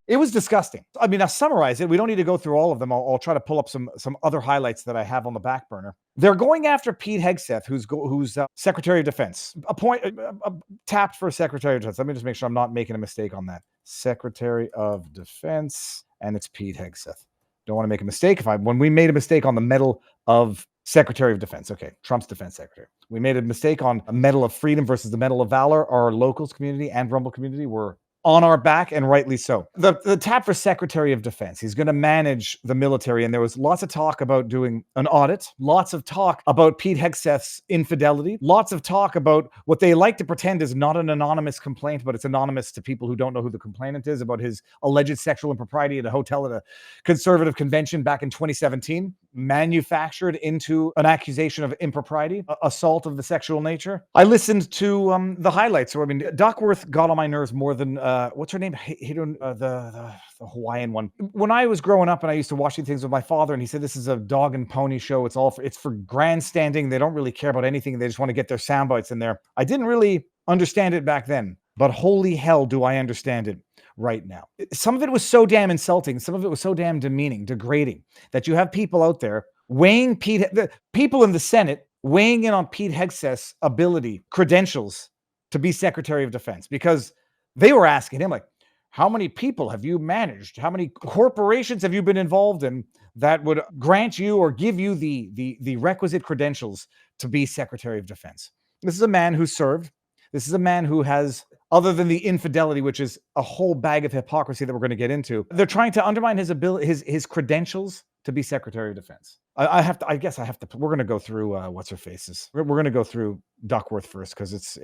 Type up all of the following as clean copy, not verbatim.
It was disgusting. I mean, I'll summarize it. We don't need to go through all of them. I'll try to pull up some other highlights that I have on the back burner. They're going after Pete Hegseth, who's Secretary of Defense, tapped for Secretary of Defense. Let me just make sure I'm not making a mistake on that. Secretary of Defense, and it's Pete Hegseth. Don't want to make a mistake. When we made a mistake on the Medal of Secretary of Defense, okay, Trump's Defense Secretary. We made a mistake on a Medal of Freedom versus the Medal of Valor. Our locals community and Rumble community were on our back, and rightly so. The tap for Secretary of Defense, he's going to manage the military, and there was lots of talk about doing an audit, lots of talk about Pete Hegseth's infidelity, lots of talk about what they like to pretend is not an anonymous complaint, but it's anonymous to people who don't know who the complainant is, about his alleged sexual impropriety at a hotel at a conservative convention back in 2017, manufactured into an accusation of impropriety, assault of the sexual nature. I listened to the highlights. So, I mean, Duckworth got on my nerves more than what's her name? The Hawaiian one. When I was growing up and I used to watch these things with my father, and he said, this is a dog and pony show. It's for grandstanding. They don't really care about anything. They just want to get their sound bites in there. I didn't really understand it back then, but holy hell do I understand it right now. Some of it was so damn insulting. Some of it was so damn demeaning, degrading, that you have people out there the people in the Senate weighing in on Pete Hegseth's ability, credentials to be Secretary of Defense, because they were asking him, like, how many people have you managed? How many corporations have you been involved in that would grant you or give you the requisite credentials to be Secretary of Defense? This is a man who served. This is a man who has, other than the infidelity, which is a whole bag of hypocrisy that we're going to get into, they're trying to undermine his ability, his credentials to be Secretary of Defense. I guess I have to. We're going to go through what's her faces. We're going to go through Duckworth first, because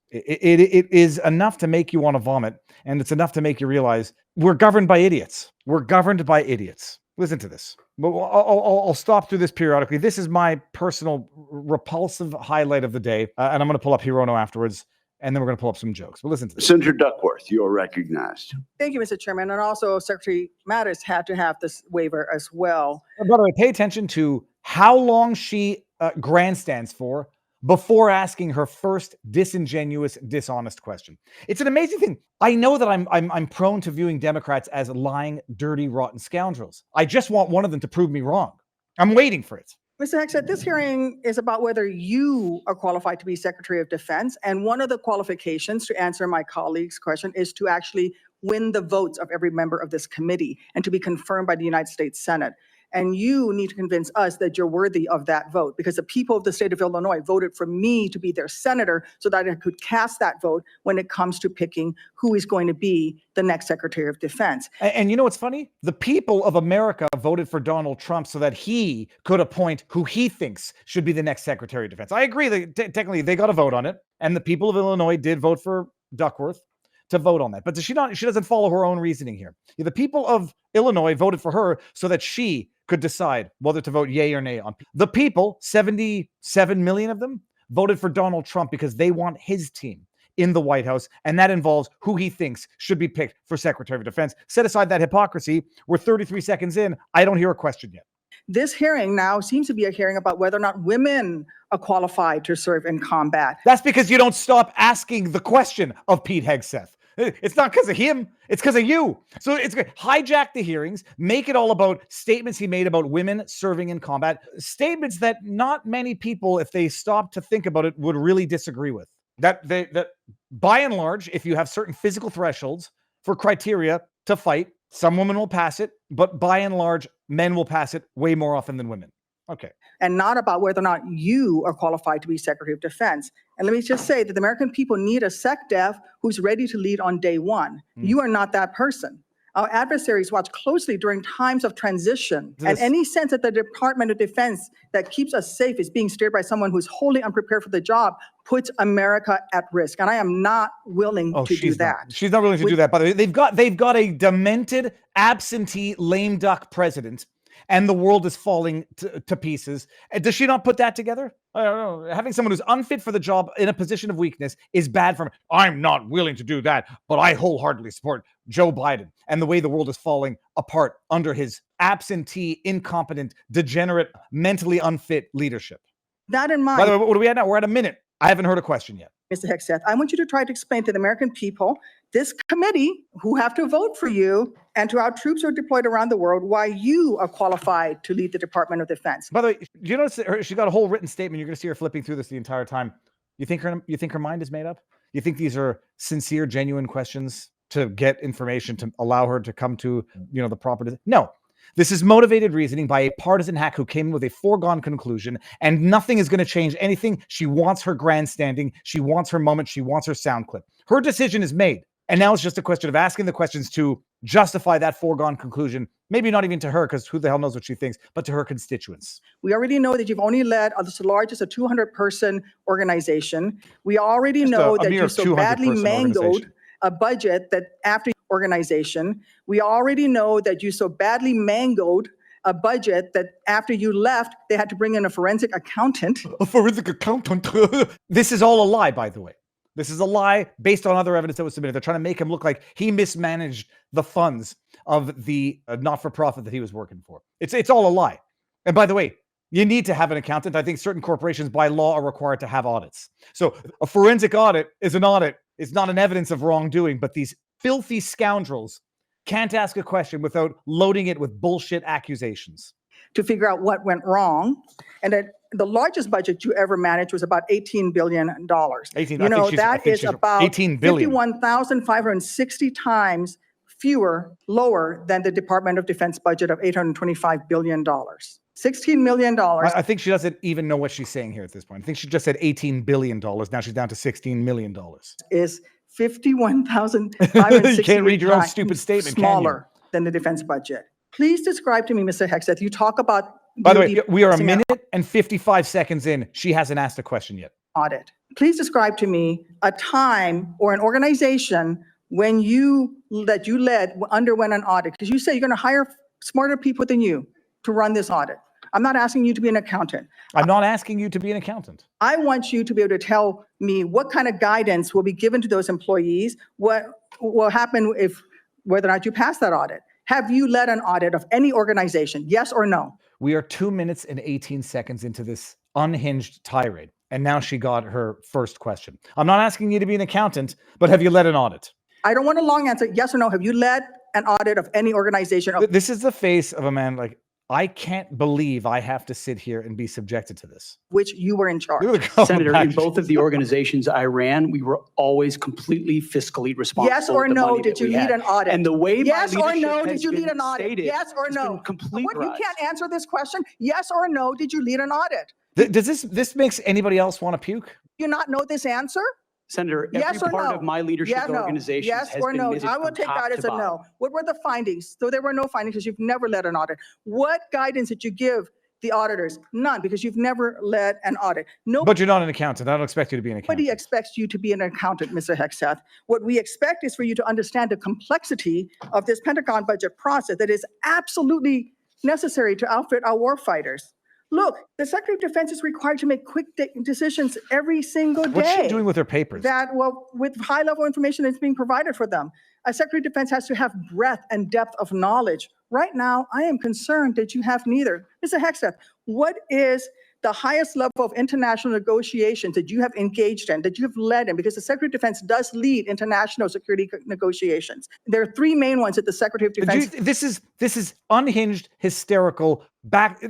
it is enough to make you want to vomit, and it's enough to make you realize we're governed by idiots. We're governed by idiots. Listen to this. I'll stop through this periodically. This is my personal repulsive highlight of the day, and I'm going to pull up Hirono afterwards, and then we're going to pull up some jokes. But listen to this. Senator Duckworth, you are recognized. Thank you, Mr. Chairman. And also, Secretary Mattis had to have this waiver as well. By the way, pay attention to how long she grandstands for before asking her first disingenuous, dishonest question. It's an amazing thing. I know that I'm prone to viewing Democrats as lying, dirty, rotten scoundrels. I just want one of them to prove me wrong. I'm waiting for it. Mr. Hegseth, this hearing is about whether you are qualified to be Secretary of Defense. And one of the qualifications, to answer my colleague's question, is to actually win the votes of every member of this committee and to be confirmed by the United States Senate. And you need to convince us that you're worthy of that vote, because the people of the state of Illinois voted for me to be their senator so that I could cast that vote when it comes to picking who is going to be the next Secretary of Defense. And you know what's funny? The people of America voted for Donald Trump so that he could appoint who he thinks should be the next Secretary of Defense. I agree that technically they got a vote on it, and the people of Illinois did vote for Duckworth to vote on that. But she doesn't follow her own reasoning here. The people of Illinois voted for her so that she could decide whether to vote yay or nay on. The people, 77 million of them, voted for Donald Trump because they want his team in the White House, and that involves who he thinks should be picked for Secretary of Defense. Set aside that hypocrisy. We're 33 seconds in. I don't hear a question yet. This hearing now seems to be a hearing about whether or not women are qualified to serve in combat. That's because you don't stop asking the question of Pete Hegseth. It's not because of him. It's because of you. So it's good. Hijack the hearings, make it all about statements he made about women serving in combat, statements that not many people, if they stop to think about it, would really disagree with. That by and large, if you have certain physical thresholds for criteria to fight, some women will pass it, but by and large, men will pass it way more often than women. Okay. And not about whether or not you are qualified to be Secretary of Defense. And let me just say that the American people need a SecDef who's ready to lead on day one. You are not that person. Our adversaries watch closely during times of transition, and any sense that the Department of Defense that keeps us safe is being steered by someone who's wholly unprepared for the job puts America at risk. And I am not willing to do that. She's not willing to do that. By the way, they've got a demented, absentee, lame duck president, and the world is falling to pieces. Does she not put that together? I don't know. Having someone who's unfit for the job in a position of weakness is bad for me. I'm not willing to do that, but I wholeheartedly support Joe Biden and the way the world is falling apart under his absentee, incompetent, degenerate, mentally unfit leadership. That in mind. By the way, what are we at now? We're at a minute. I haven't heard a question yet. Mr. Hegseth, I want you to try to explain to the American people, this committee, who have to vote for you, and to our troops who are deployed around the world, why you are qualified to lead the Department of Defense. By the way, do you notice that she got a whole written statement? You're going to see her flipping through this the entire time. You think her mind is made up? You think these are sincere, genuine questions to get information to allow her to come to, the proper? No. This is motivated reasoning by a partisan hack who came with a foregone conclusion, and nothing is going to change anything. She wants her grandstanding. She wants her moment. She wants her sound clip. Her decision is made. And now it's just a question of asking the questions to justify that foregone conclusion. Maybe not even to her, because who the hell knows what she thinks, but to her constituents. We already know that you've only led the largest, a 200-person organization. We already know that you so badly mangled a budget that after organization. We already know that you so badly mangled a budget that after you left, they had to bring in a forensic accountant. A forensic accountant. This is all a lie, by the way. This is a lie based on other evidence that was submitted. They're trying to make him look like he mismanaged the funds of the not-for-profit that he was working for. It's all a lie. And by the way, you need to have an accountant. I think certain corporations by law are required to have audits. So a forensic audit is an audit. It's not an evidence of wrongdoing, but these filthy scoundrels can't ask a question without loading it with bullshit accusations. To figure out what went wrong. And that the largest budget you ever managed was about $18 billion. That is about 18 billion. 51,560 times lower than the Department of Defense budget of $825 billion. $16 million. I think she doesn't even know what she's saying here at this point. I think she just said $18 billion. Now she's down to $16 million. Is 51,560 You can't read your own stupid statement, smaller than the defense budget. Please describe to me, Mr. Hegseth, you talk about... By the way, we are a minute and 55 seconds in. She hasn't asked a question yet. Audit. Please describe to me a time or an organization when you led underwent an audit. Because you say you're going to hire smarter people than you to run this audit. I'm not asking you to be an accountant. I'm not asking you to be an accountant. I want you to be able to tell me what kind of guidance will be given to those employees, what will happen whether or not you pass that audit. Have you led an audit of any organization? Yes or no? We are 2 minutes and 18 seconds into this unhinged tirade. And now she got her first question. I'm not asking you to be an accountant, but have you led an audit? I don't want a long answer. Yes or no. Have you led an audit of any organization? This is the face of a man like, I can't believe I have to sit here and be subjected to this. Which you were in charge. Senator, in both of the organizations I ran, we were always completely fiscally responsible. Yes or no, did you lead an audit? And the way yes or no, did you lead an audit? Stated, yes or no? Complete You can't answer this question. Yes or no, did you lead an audit? Does this makes anybody else want to puke? Do you not know this answer? Senator, every part of my leadership organization has been admitted. I will take that as a no. What were the findings? So there were no findings because you've never led an audit. What guidance did you give the auditors? None, because you've never led an audit. No. But you're not an accountant. I don't expect you to be an accountant. Nobody expects you to be an accountant, Mr. Hegseth. What we expect is for you to understand the complexity of this Pentagon budget process that is absolutely necessary to outfit our warfighters. Look, the Secretary of Defense is required to make quick decisions every single day. What's she doing with her papers? With high-level information that's being provided for them. A Secretary of Defense has to have breadth and depth of knowledge. Right now, I am concerned that you have neither. Mr. Hegseth, what is the highest level of international negotiations that you have engaged in, that you have led in? Because the Secretary of Defense does lead international security negotiations. There are three main ones that the Secretary of Defense... This is unhinged, hysterical,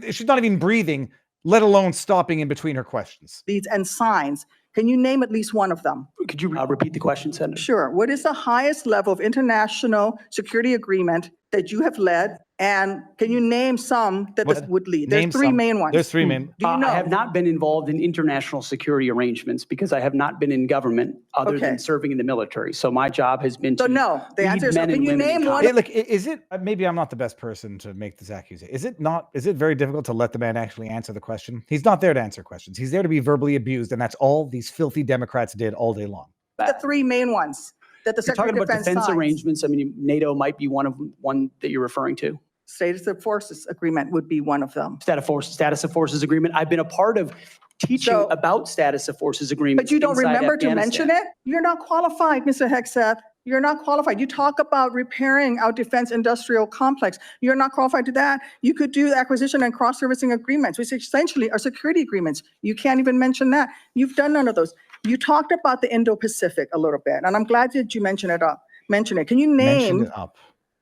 she's not even breathing, let alone stopping in between her questions. Leads and signs. Can you name at least one of them? Could you repeat the question, Senator? Sure. What is the highest level of international security agreement that you have led? And can you name some that this would lead? There's three main ones. There's three main. Do you know? I have not been involved in international security arrangements because I have not been in government other than serving in the military. So my job has been to no. The answer is, can you name one? Look, is it, maybe I'm not the best person to make this accusation. Is it very difficult to let the man actually answer the question? He's not there to answer questions. He's there to be verbally abused. And that's all these filthy Democrats did all day long. The three main ones that the Secretary of Defense defense arrangements. I mean, NATO might be one that you're referring to. Status of Forces Agreement would be one of them. Status of Forces Agreement. I've been a part of teaching about Status of Forces Agreement. But you don't remember to mention it? You're not qualified, Mr. Hegseth. You're not qualified. You talk about repairing our defense industrial complex. You're not qualified to that. You could do acquisition and cross-servicing agreements, which essentially are security agreements. You can't even mention that. You've done none of those. You talked about the Indo-Pacific a little bit, and I'm glad that you mentioned it. Can you name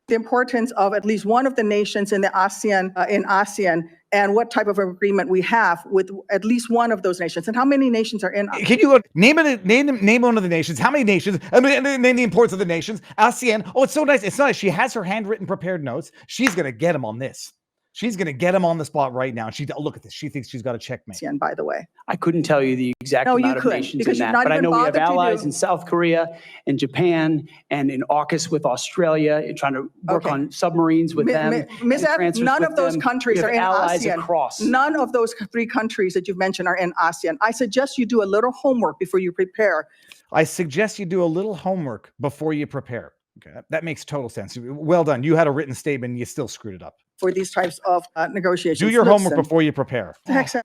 the importance of at least one of the nations in the ASEAN, and what type of agreement we have with at least one of those nations, and how many nations are in ASEAN? Can you name one of the nations? How many nations? I mean, name the importance of the nations. ASEAN. Oh, it's so nice. It's nice. She has her handwritten prepared notes. She's gonna get him on this. She's going to get him on the spot right now. Look at this. She thinks she's got a checkmate. By the way, I couldn't tell you the exact amount of nations in that, but I know we have allies in South Korea and Japan and in AUKUS with Australia, and trying to work on submarines with them. Ms. Evans, none of those countries are in ASEAN. Across. None of those 3 countries that you've mentioned are in ASEAN. I suggest you do a little homework before you prepare. I suggest you do a little homework before you prepare. Okay, that makes total sense. Well done. You had a written statement and you still screwed it up. For these types of negotiations. Do your homework before you prepare. Hegseth,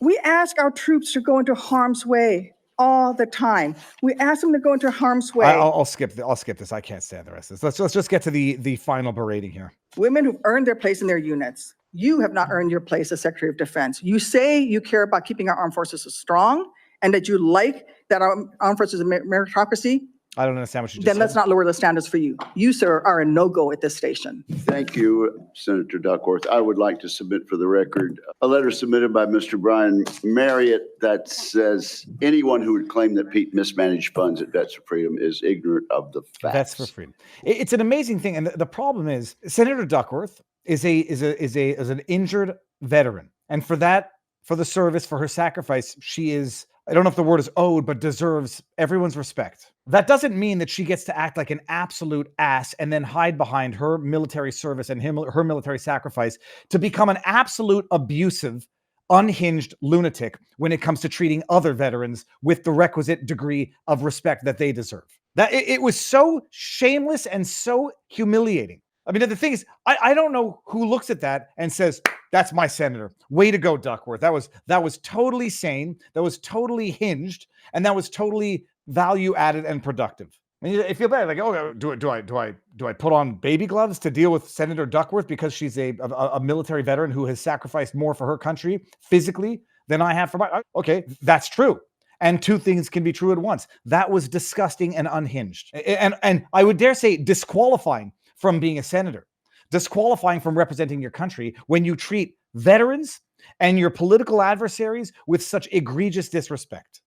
we ask our troops to go into harm's way all the time. We ask them to go into harm's way. I'll skip this. I can't stand the rest of this. Let's just get to the final berating here. Women who've earned their place in their units. You have not earned your place as Secretary of Defense. You say you care about keeping our armed forces strong and that you like that our armed forces are meritocracy. I don't understand what you just said. Then let's not lower the standards for you. You, sir, are a no-go at this station. Thank you, Senator Duckworth. I would like to submit for the record a letter submitted by Mr. Brian Marriott that says anyone who would claim that Pete mismanaged funds at Vets for Freedom is ignorant of the facts. Vets for Freedom. It's an amazing thing, and the problem is Senator Duckworth is an injured veteran, and for the service, for her sacrifice, she is. I don't know if the word is owed, but deserves everyone's respect. That doesn't mean that she gets to act like an absolute ass and then hide behind her military service and her military sacrifice to become an absolute abusive, unhinged lunatic when it comes to treating other veterans with the requisite degree of respect that they deserve. That it was so shameless and so humiliating. I mean, the thing is, I don't know who looks at that and says, that's my senator. Way to go, Duckworth. That was totally sane. That was totally hinged. And that was totally value added and productive. And you feel bad, like, oh, do I put on baby gloves to deal with Senator Duckworth because she's a military veteran who has sacrificed more for her country physically than I have for my? Okay, that's true. And 2 things can be true at once. That was disgusting and unhinged. And I would dare say disqualifying from being a senator, disqualifying from representing your country when you treat veterans and your political adversaries with such egregious disrespect.